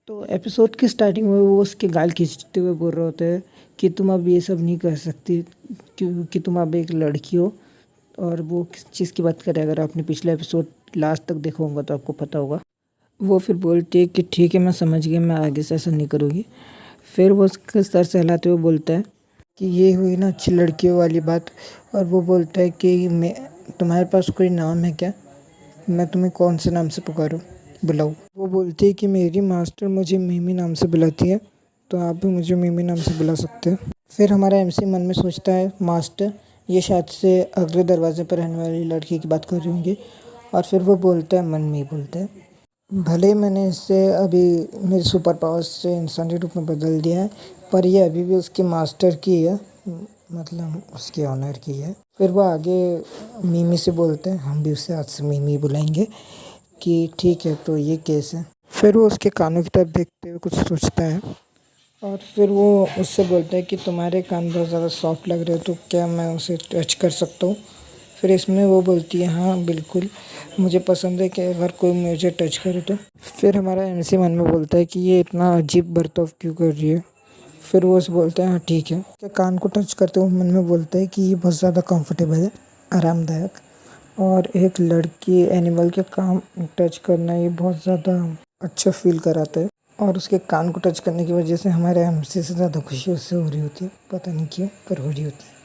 तो एपिसोड की स्टार्टिंग में वो उसके गाल खींचते हुए बोल रहे होते हैं कि तुम अब ये सब नहीं कर सकती क्योंकि तुम अब एक लड़की हो। और वो किस चीज़ की बात करें, अगर आपने पिछला एपिसोड लास्ट तक देखा होगा तो आपको पता होगा। वो फिर बोलती है कि ठीक है, मैं समझ गई, मैं आगे से ऐसा नहीं करूँगी। फिर वो उसके सर सहलाते हुए बोलता है कि ये हुई ना अच्छी लड़कियों वाली बात। और वो बोलता है कि मैं तुम्हारे पास कोई नाम है क्या, मैं तुम्हें कौन से नाम से पुकारूं, बुलाऊं। वो बोलती है कि मेरी मास्टर मुझे मिमी नाम से बुलाती है, तो आप भी मुझे मिमी नाम से बुला सकते हैं। फिर हमारा एमसी मन में सोचता है मास्टर ये शायद से अगले दरवाजे पर रहने वाली लड़की की बात कर रही होंगी। और फिर वो बोलता है, मन में ही बोलता है, भले ही मैंने इससे अभी मेरे सुपर पावर्स से इंसानी रूप में बदल दिया है, पर ये अभी भी उसकी मास्टर की है, मतलब उसके ऑनर की है। फिर वो आगे मिमी से बोलते हैं, हम भी उसे आज से मिमी बुलाएंगे, कि ठीक है तो ये केस है। फिर वो उसके कानों की तरफ देखते हुए कुछ सोचता है और फिर वो उससे बोलता है कि तुम्हारे कान बहुत ज़्यादा सॉफ्ट लग रहे हो, तो क्या मैं उसे टच कर सकता हूँ। फिर इसमें वो बोलती है, हाँ बिल्कुल, मुझे पसंद है कि अगर कोई मुझे टच करे तो। फिर हमारा एमसी मन में बोलता है कि ये इतना अजीब बर्ताव क्यों कर रही है। फिर वो उसे बोलता है, हाँ ठीक है। क्या कान को टच करते हुए मन में बोलता है कि ये बहुत ज़्यादा कंफर्टेबल है, आरामदायक। और एक लड़की एनिमल के काम टच करना ये बहुत ज़्यादा अच्छा फील कराता है। और उसके कान को टच करने की वजह से हमारे एमसी से ज़्यादा खुशी उससे हो रही होती है, पता नहीं क्यों पर हो रही होती है।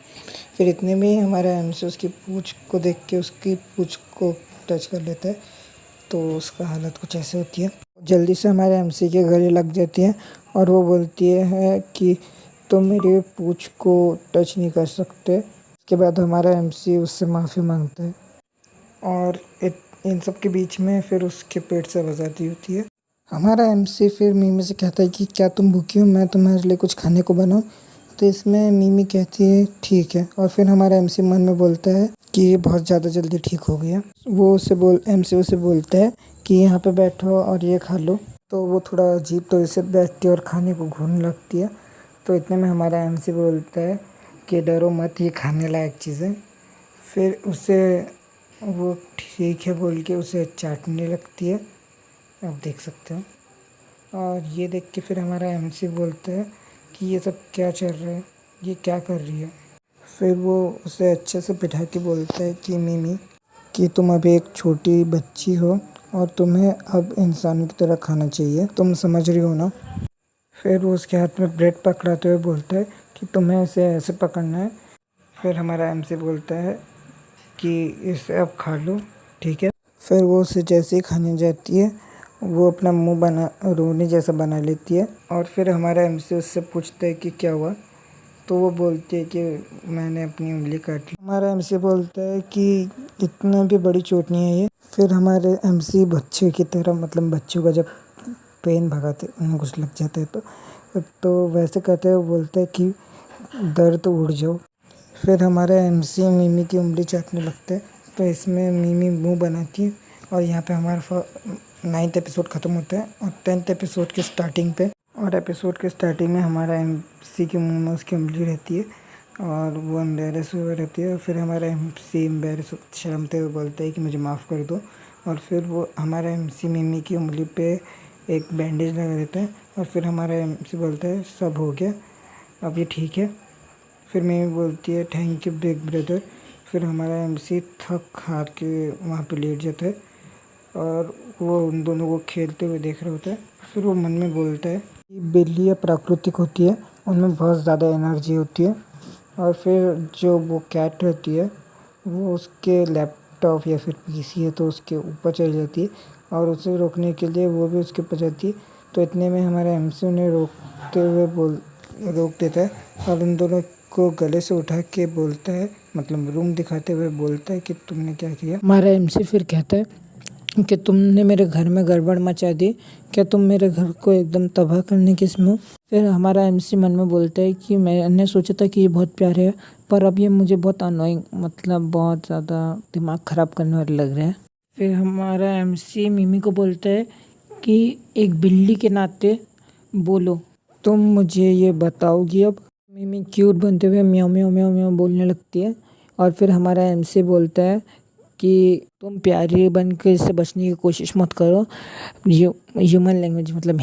फिर इतने में ही हमारा एमसी उसकी पूँछ को देख के उसकी पूँछ को टच कर लेता है, तो उसका हालत कुछ ऐसे होती है। जल्दी से हमारे एमसी के गले लग जाती है और वो बोलती है कि तुम मेरे पूँछ को टच नहीं कर सकते। उसके बाद हमारा एमसी उससे माफ़ी मांगता है और इन सब के बीच में फिर उसके पेट से आवाज़ आती होती है। हमारा एमसी फिर मिमी से कहता है कि क्या तुम भूखी हो, मैं तुम्हारे लिए कुछ खाने को बनाऊं। तो इसमें मिमी कहती है ठीक है। और फिर हमारा एमसी मन में बोलता है कि ये बहुत ज़्यादा जल्दी ठीक हो गया। वो एमसी उसे बोलता है कि यहाँ पे बैठो और ये खा लो। तो वो थोड़ा अजीब तो इसे बैठती है और खाने को घूरने लगती है। तो इतने में हमारा एमसी बोलता है कि डरो मत, ये खाने लायक चीज़ है। फिर उसे वो ठीक है बोल के उसे चाटने लगती है, आप देख सकते हो। और ये देख के फिर हमारा एमसी बोलता है कि ये सब क्या चल रहा है, ये क्या कर रही है। फिर वो उसे अच्छे से बिठा के बोलता है कि मिमी, कि तुम अभी एक छोटी बच्ची हो और तुम्हें अब इंसानों की तरह खाना चाहिए, तुम समझ रही हो ना। फिर वो उसके हाथ में ब्रेड पकड़ाते हुए बोलता है कि तुम्हें इसे ऐसे पकड़ना है। फिर हमारा एमसी बोलता है कि इसे अब खा लो, ठीक है। फिर वो उसे जैसे ही खाने जाती है वो अपना मुंह बना रोने जैसा बना लेती है। और फिर हमारा एमसी उससे पूछता है कि क्या हुआ। तो वो बोलती है कि मैंने अपनी उंगली काट ली। हमारा एमसी बोलता है कि इतना भी बड़ी चोट नहीं है ये। फिर हमारे एमसी बच्चे की तरह, मतलब बच्चों का जब पेन भगाते उन्हें कुछ लग जाता है तो वैसे कहते हैं, वो बोलता है कि दर्द उड़ जाओ। फिर हमारा एमसी मिमी की उंगली चाटने लगता है। तो इसमें मिमी मुंह बनाती है और यहाँ पे हमारा 9th एपिसोड ख़त्म होता है और 10th एपिसोड के स्टार्टिंग पे, और एपिसोड के स्टार्टिंग में हमारा एमसी के मुंह में उसकी उंगली रहती है और वो एम्बेरस हुआ रहती है। और फिर हमारा एमसी एम्बेरस शर्मते हुए बोलता है कि मुझे माफ़ कर दो। और फिर वो हमारा एमसी मिमी की उंगली पे एक बैंडेज लगा देता है और फिर हमारा एमसी बोलता है सब हो गया, अब ये ठीक है। फिर मिमी बोलती है थैंक यू बिग ब्रदर। फिर हमारा एमसी थक हार के वहाँ पे लेट जाता है और वो उन दोनों को खेलते हुए देख रहा होता है। फिर वो मन में बोलता है कि बिल्लियाँ प्राकृतिक होती है, उनमें बहुत ज़्यादा एनर्जी होती है। और फिर जो वो कैट रहती है वो उसके लैपटॉप या फिर पीसी है तो उसके ऊपर चली जाती है और उसे रोकने के लिए वो भी उसके ऊपर जाती है। तो इतने में हमारा एमसी उन्हें रोक देता है और उन दोनों को गले से उठा के बोलता है, मतलब रूम दिखाते हुए बोलता है कि तुमने क्या किया। हमारा एमसी फिर कहता है कि तुमने मेरे घर में गड़बड़ मचा दी, क्या तुम मेरे घर को एकदम तबाह करने की इसमें हो। फिर हमारा एमसी मन में बोलता है कि मैंने सोचा था कि ये बहुत प्यारे है, पर अब ये मुझे बहुत अनोइंग, मतलब बहुत ज़्यादा दिमाग ख़राब करने वाले लग रहे हैं। फिर हमारा एमसी मिमी को बोलता है कि एक बिल्ली के नाते बोलो, तुम मुझे ये बताओगी अब। मिमी क्यूट बनते हुए म्याऊं म्याऊं म्याऊं म्याऊं बोलने लगती है। और फिर हमारा एमसी बोलता है कि तुम प्यारी बन के इससे बचने की कोशिश मत करो। ह्यूमन लैंग्वेज, मतलब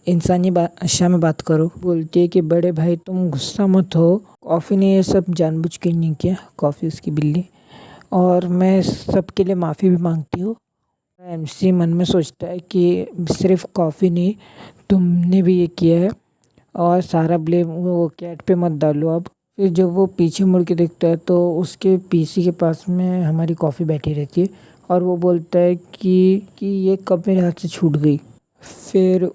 इंसानी भाषा में बात करो। बोलती है कि बड़े भाई तुम गुस्सा मत हो, कॉफ़ी ने ये सब जानबूझ के नहीं किया, कॉफ़ी उसकी बिल्ली, और मैं सबके लिए माफ़ी भी मांगती हूँ। एमसी मन में सोचता है कि सिर्फ कॉफ़ी नहीं, तुमने भी ये किया है और सारा ब्लेम वो कैट पे मत डालो अब। फिर जब वो पीछे मुड़ के देखता है तो उसके पीसी के पास में हमारी कॉफ़ी बैठी रहती है और वो बोलता है कि ये कब मेरे हाथ से छूट गई। फिर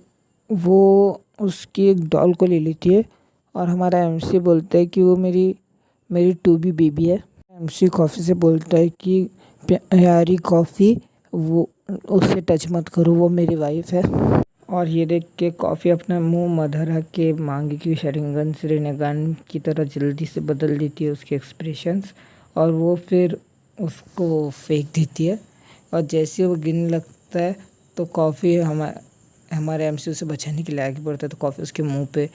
वो उसकी एक डॉल को ले लेती है और हमारा एमसी बोलता है कि वो मेरी टूबी बेबी है। एमसी कॉफ़ी से बोलता है कि प्यारी कॉफ़ी, वो उससे टच मत करो, वो मेरी वाइफ है। और ये देख के कॉफ़ी अपना मुंह मधरा के मांगे की शरिंगन से रेनेगान की तरह जल्दी से बदल देती है उसके एक्सप्रेशंस, और वो फिर उसको फेंक देती है। और जैसे वो गिरने लगता है तो कॉफ़ी हमारे एमसी उसे बचाने के लिए आगे बढ़ता है, तो कॉफ़ी उसके मुंह पे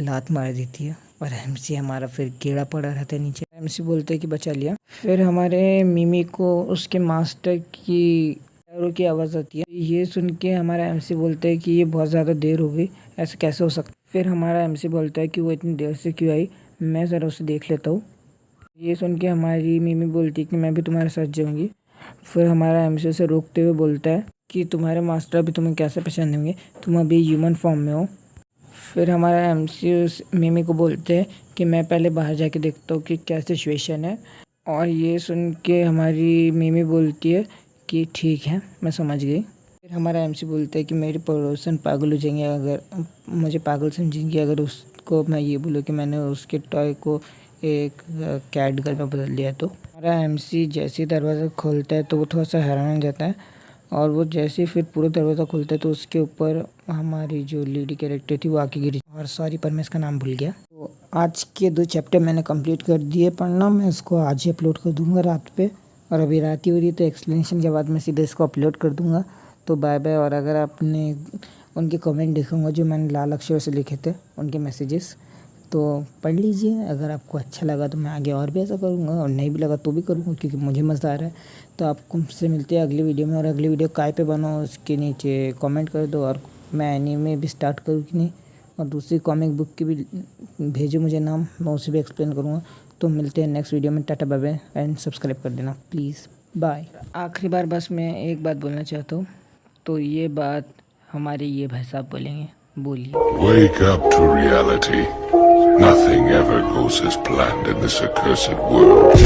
लात मार देती है और एमसी हमारा फिर कीड़ा पड़ा रहता है नीचे। एमसी बोलते है कि बचा लिया। फिर हमारे मिमी को उसके मास्टर की पैरों की आवाज़ आती है। ये सुन के हमारा एमसी बोलता है कि ये बहुत ज़्यादा देर हो गई, ऐसा कैसे हो सकता। फिर हमारा एमसी बोलता है कि वो इतनी देर से क्यों आई, मैं ज़रा उसे देख लेता हूँ। ये सुन के हमारी मिमी बोलती है कि मैं भी तुम्हारे साथ जाऊँगी। फिर हमारा एमसी उसे रोकते हुए बोलता है कि तुम्हारे मास्टर अभी तुम्हें कैसे पहचानेंगे, तुम अभी ह्यूमन फॉर्म में हो। फिर हमारा एमसी उस मिमी को बोलते हैं कि मैं पहले बाहर जाके देखता हूँ कि क्या सिचुएशन है। और ये सुन के हमारी मिमी बोलती है कि ठीक है, मैं समझ गई। फिर हमारा एमसी बोलता है कि मेरे पड़ोसन पागल हो जाएंगे अगर मुझे पागल समझेंगे अगर उसको मैं ये बोलूँ कि मैंने उसके टॉय को एक कैट गर्ल में बदल दिया। तो हमारा एमसी जैसे ही दरवाज़ा खोलता है तो वो थोड़ा सा हैरान हो जाता है, और वो जैसे ही फिर पूरा दरवाज़ा खोलता है तो उसके ऊपर हमारी जो लीड कैरेक्टर थी वो आके गिरी। और सॉरी पर मैं इसका नाम भूल गया। तो आज के 2 चैप्टर मैंने कंप्लीट कर दिए पढ़ना, मैं इसको आज ही अपलोड कर दूँगा रात पे, और अभी रात ही हो रही है तो एक्सप्लेनेशन के बाद मैं सीधे इसको अपलोड कर दूँगा। तो बाय बाय। और अगर आपने उनके कमेंट देखूँगा जो मैंने लाल अक्षरों से लिखे थे, उनके मैसेजेस, तो पढ़ लीजिए। अगर आपको अच्छा लगा तो मैं आगे और भी ऐसा करूँगा, और नहीं भी लगा तो भी करूँगा क्योंकि मुझे मज़ा आ रहा है। तो आपको मुझसे मिलते हैं अगली वीडियो में, और अगली वीडियो काय पे बनाओ उसके नीचे कमेंट कर दो, और मैं एनीमे भी स्टार्ट करूँ कि नहीं, और दूसरी कॉमिक बुक की भी भेजो मुझे नाम, मैं उसे भी एक्सप्लेन करूँगा। तो मिलते हैं नेक्स्ट वीडियो में। Tata bye bye, and subscribe कर देना प्लीज़, बाय। आखिरी बार बस मैं एक बात बोलना चाहता हूँ, तो ये बात हमारे ये भाई साहब बोलेंगे, बोलिए। Wake up to reality. Nothing ever goes as planned in this accursed world.